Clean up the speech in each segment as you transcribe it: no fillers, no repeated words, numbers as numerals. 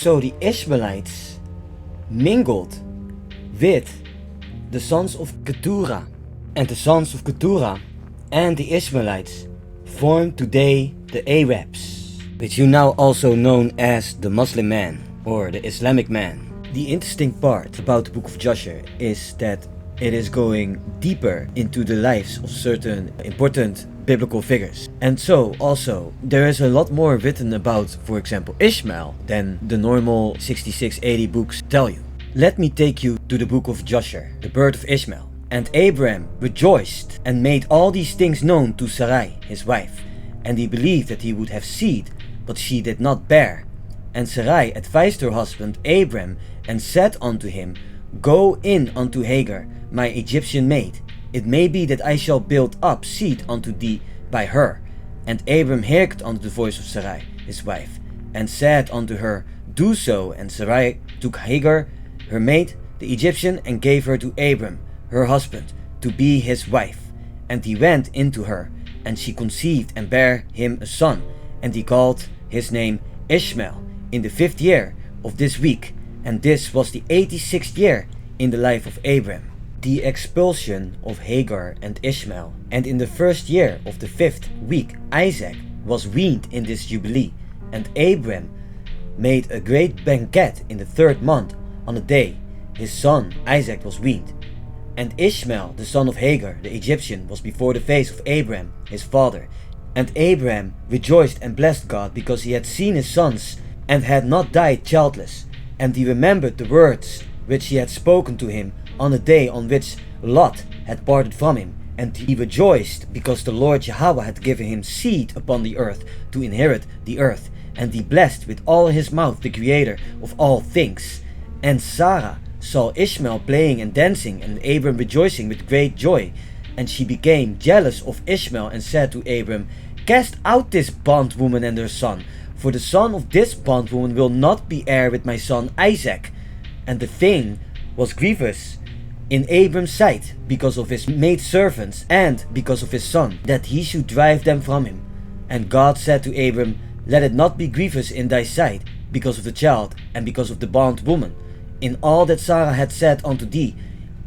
So the Ishmaelites mingled with the sons of Keturah, and the sons of Keturah and the Ishmaelites formed today the Arabs, which you now also known as the Muslim man or the Islamic man. The interesting part about the book of Joshua is that it is going deeper into the lives of certain important biblical figures. And so also there is a lot more written about, for example, Ishmael than the normal 66-80 books tell you. Let me take you to the book of Joshua, the birth of Ishmael. And Abraham rejoiced and made all these things known to Sarai, his wife. And he believed that he would have seed, but she did not bear. And Sarai advised her husband Abraham and said unto him, Go in unto Hagar, my Egyptian maid. It may be that I shall build up seed unto thee by her. And Abram hearkened unto the voice of Sarai, his wife, and said unto her, Do so. And Sarai took Hagar, her maid, the Egyptian, and gave her to Abram, her husband, to be his wife. And he went into her, and she conceived and bare him a son, and he called his name Ishmael, in the 5th year of this week, and this was the 86th year in the life of Abram. The expulsion of Hagar and Ishmael, and in the 1st year of the 5th week Isaac was weaned in this jubilee, and Abram made a great banquet in the 3rd month on the day his son Isaac was weaned. And Ishmael the son of Hagar the Egyptian was before the face of Abram his father, and Abram rejoiced and blessed God because he had seen his sons and had not died childless, and he remembered the words which he had spoken to him on the day on which Lot had parted from him, and he rejoiced because the Lord Yahweh had given him seed upon the earth to inherit the earth, and he blessed with all his mouth the Creator of all things. And Sarah saw Ishmael playing and dancing, and Abram rejoicing with great joy, and she became jealous of Ishmael and said to Abram, Cast out this bondwoman and her son, for the son of this bondwoman will not be heir with my son Isaac. And the thing was grievous in Abram's sight because of his maidservants and because of his son, that he should drive them from him. And God said to Abram, Let it not be grievous in thy sight because of the child and because of the bondwoman. In all that Sarah had said unto thee,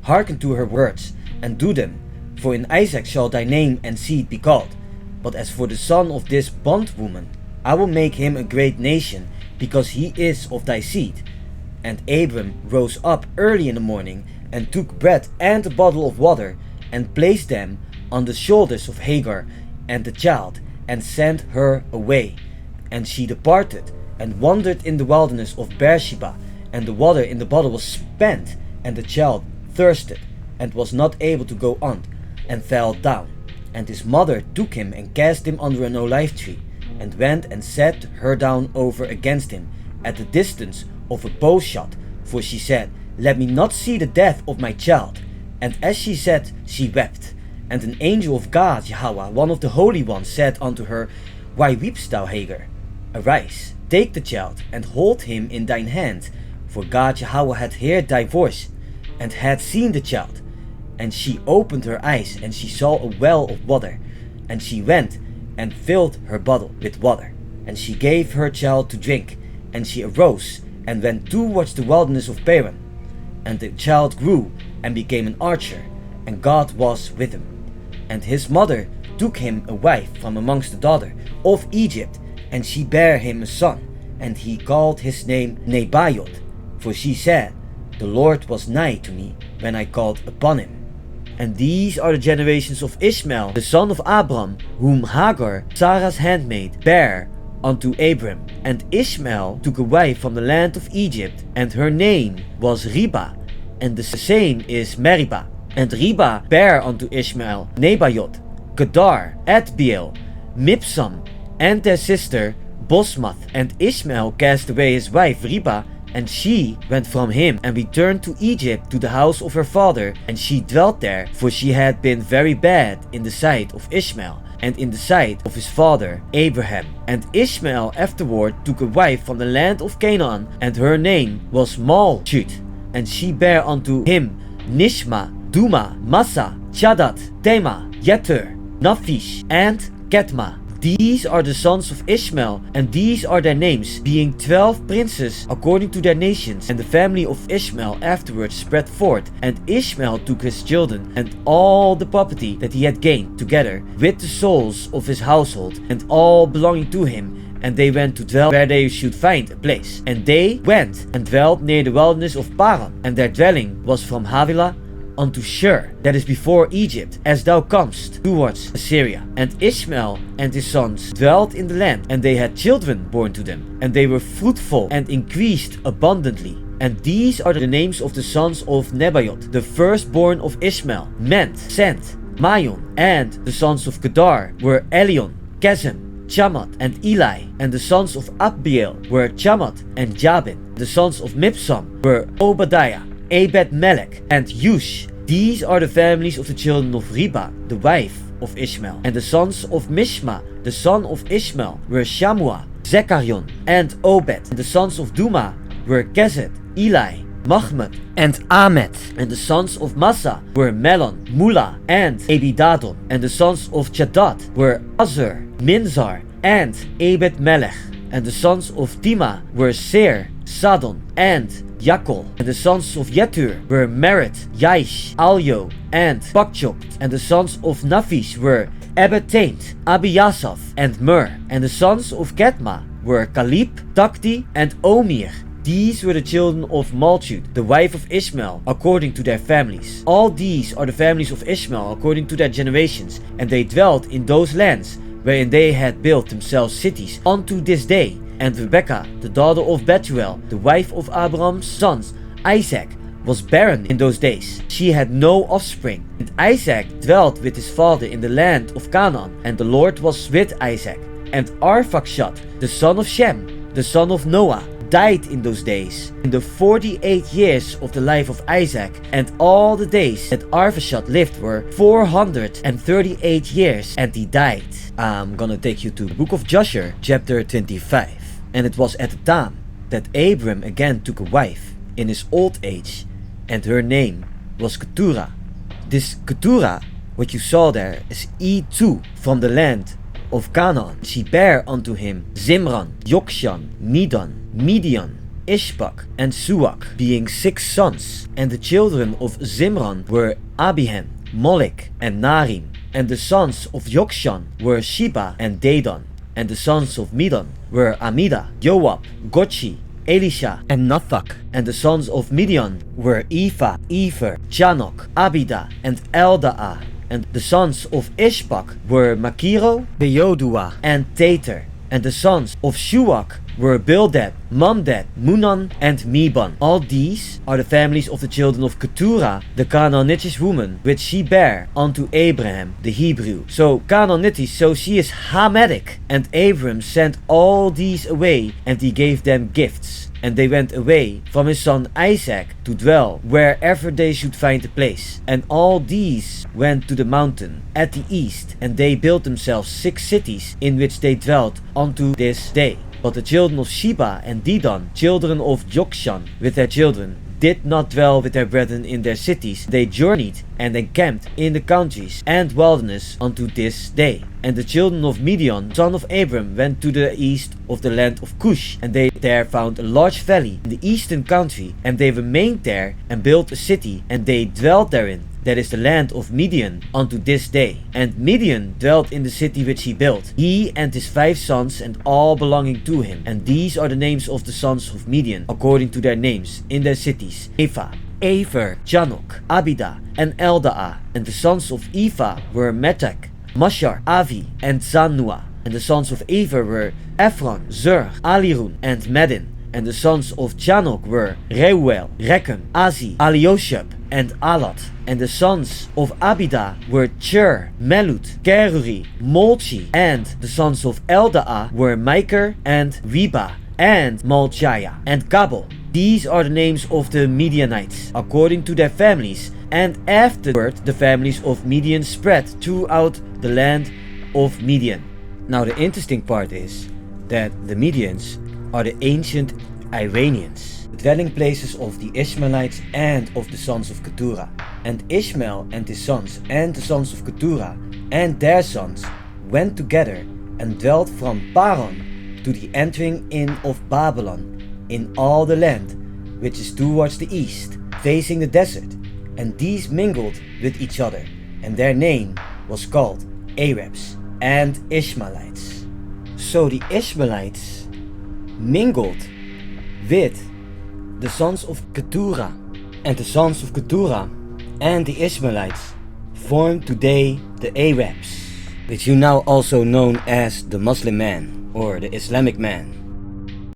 hearken to her words, and do them, for in Isaac shall thy name and seed be called. But as for the son of this bondwoman, I will make him a great nation, because he is of thy seed. And Abram rose up early in the morning, and took bread and a bottle of water, and placed them on the shoulders of Hagar and the child, and sent her away. And she departed, and wandered in the wilderness of Beersheba, and the water in the bottle was spent, and the child thirsted, and was not able to go on, and fell down. And his mother took him, and cast him under an olive tree, and went and set her down over against him, at the distance of a bow shot, for she said, Let me not see the death of my child. And as she said, she wept. And an angel of God, Yahweh, one of the holy ones, said unto her, Why weepst thou, Hagar? Arise, take the child, and hold him in thine hand, for God Yahweh had heard thy voice, and had seen the child. And she opened her eyes, and she saw a well of water, and she went and filled her bottle with water, and she gave her child to drink, and she arose and went towards the wilderness of Paran. And the child grew and became an archer, and God was with him. And his mother took him a wife from amongst the daughters of Egypt, and she bare him a son, and he called his name Nebaioth, for she said, The Lord was nigh to me when I called upon him. And these are the generations of Ishmael, the son of Abram, whom Hagar, Sarah's handmaid, bare unto Abram. And Ishmael took a wife from the land of Egypt, and her name was Ribah, and the same is Meribah. And Ribah bare unto Ishmael Nebaioth, Kedar, Adbeel, Mibsam, and their sister Bosmath. And Ishmael cast away his wife Ribah, and she went from him, and returned to Egypt to the house of her father, and she dwelt there, for she had been very bad in the sight of Ishmael, and in the sight of his father Abraham. And Ishmael afterward took a wife from the land of Canaan, and her name was Malchut, and she bare unto him Nishma, Duma, Massa, Chadat, Tema, Yeter, Naphish, and Ketma. These are the sons of Ishmael, and these are their names, being 12 princes according to their nations. And the family of Ishmael afterwards spread forth, and Ishmael took his children and all the property that he had gained together with the souls of his household and all belonging to him, and they went to dwell where they should find a place. And they went and dwelt near the wilderness of Paran, and their dwelling was from Havilah unto Shur, that is before Egypt, as thou comest towards Assyria. And Ishmael and his sons dwelt in the land, and they had children born to them, and they were fruitful and increased abundantly. And these are the names of the sons of Nebaioth, the firstborn of Ishmael, Ment, Sent, Mayon. And the sons of Kedar were Elion, Kesem, Chamat, and Eli. And the sons of Abiel were Chamat and Jabin. The sons of Mibsam were Obadiah, Abed-Melech, and Yush. These are the families of the children of Reba, the wife of Ishmael. And the sons of Mishma, the son of Ishmael, were Shammua, Zecharion, and Obed. And the sons of Duma were Kesed, Eli, Mahmud, and Ahmed. And the sons of Massa were Melon, Mula, and Abidadon. And the sons of Chadat were Azur, Minzar, and Abed-Melech. And the sons of Tima were Seir, Sadon, and Yakol. And the sons of Yetur were Merit, Yaish, Alyo, and Bakchok. And the sons of Naphish were Ebetaint, Abiyasaph, and Mur. And the sons of Ketma were Kalib, Takti, and Omir. These were the children of Malchut, the wife of Ishmael, according to their families. All these are the families of Ishmael according to their generations, and they dwelt in those lands wherein they had built themselves cities unto this day. And Rebekah, the daughter of Bethuel, the wife of Abraham's sons, Isaac, was barren in those days. She had no offspring. And Isaac dwelt with his father in the land of Canaan, and the Lord was with Isaac. And Arphaxad, the son of Shem, the son of Noah, died in those days, in the 48 years of the life of Isaac, and all the days that Arphaxad lived were 438 years, and he died. I'm gonna take you to the book of Joshua, chapter 25. And it was at the time that Abram again took a wife in his old age, and her name was Keturah. This Keturah, what you saw there, is E2 from the land of Canaan. She bare unto him Zimran, Yokshan, Medan, Midian, Ishbak, and Suak, being 6 sons. And the children of Zimran were Abihem, Molech, and Narim. And the sons of Yokshan were Sheba and Dedan. And the sons of Midan were Amida, Joab, Gochi, Elisha, and Nathak. And the sons of Midian were Ephah, Epher, Chanok, Abida, and Eldaah. And the sons of Ishbak were Makiro, Beodua, and Tater. And the sons of Shuach were Bildad, Mamdad, Munan, and Meban. All these are the families of the children of Keturah, the Canaanitish woman, which she bare unto Abraham the Hebrew. So Canaanitish, so she is Hamitic. And Abram sent all these away, and he gave them gifts. And they went away from his son Isaac to dwell wherever they should find a place. And all these went to the mountain at the east, and they built themselves 6 cities in which they dwelt unto this day. But the children of Sheba and Dedan, children of Jokshan, with their children, did not dwell with their brethren in their cities. They journeyed and encamped in the countries and wilderness unto this day. And the children of Midian, son of Abram, went to the east of the land of Cush, and they there found a large valley in the eastern country, and they remained there and built a city, and they dwelt therein. That is the land of Midian unto this day. And Midian dwelt in the city which he built, he and his 5 sons and all belonging to him. And these are the names of the sons of Midian according to their names in their cities: Ephah, Aver, Janok, Abida, and Eldaah. And the sons of Ephah were Metak, Mashar, Avi, and Zanua. And the sons of Aver were Ephron, Zur, Alirun, and Medin. And the sons of Chanok were Reuel, Rechem, Azi, Alioshab, and Alat. And the sons of Abida were Chur, Melut, Keruri, Molchi. And the sons of Eldaah were Maiker, and Reba, and Malchiah, and Gabal. These are the names of the Midianites according to their families. And afterward the families of Midian spread throughout the land of Midian. Now the interesting part is that the Midians are the ancient Iranians, the dwelling places of the Ishmaelites and of the sons of Keturah. And Ishmael and his sons and the sons of Keturah and their sons went together and dwelt from Paran to the entering in of Babylon in all the land which is towards the east, facing the desert, and these mingled with each other, and their name was called Arabs and Ishmaelites. So the Ishmaelites mingled with the sons of Keturah, and the sons of Keturah and the Ishmaelites form today the Arabs, which you now also known as the Muslim man or the Islamic man.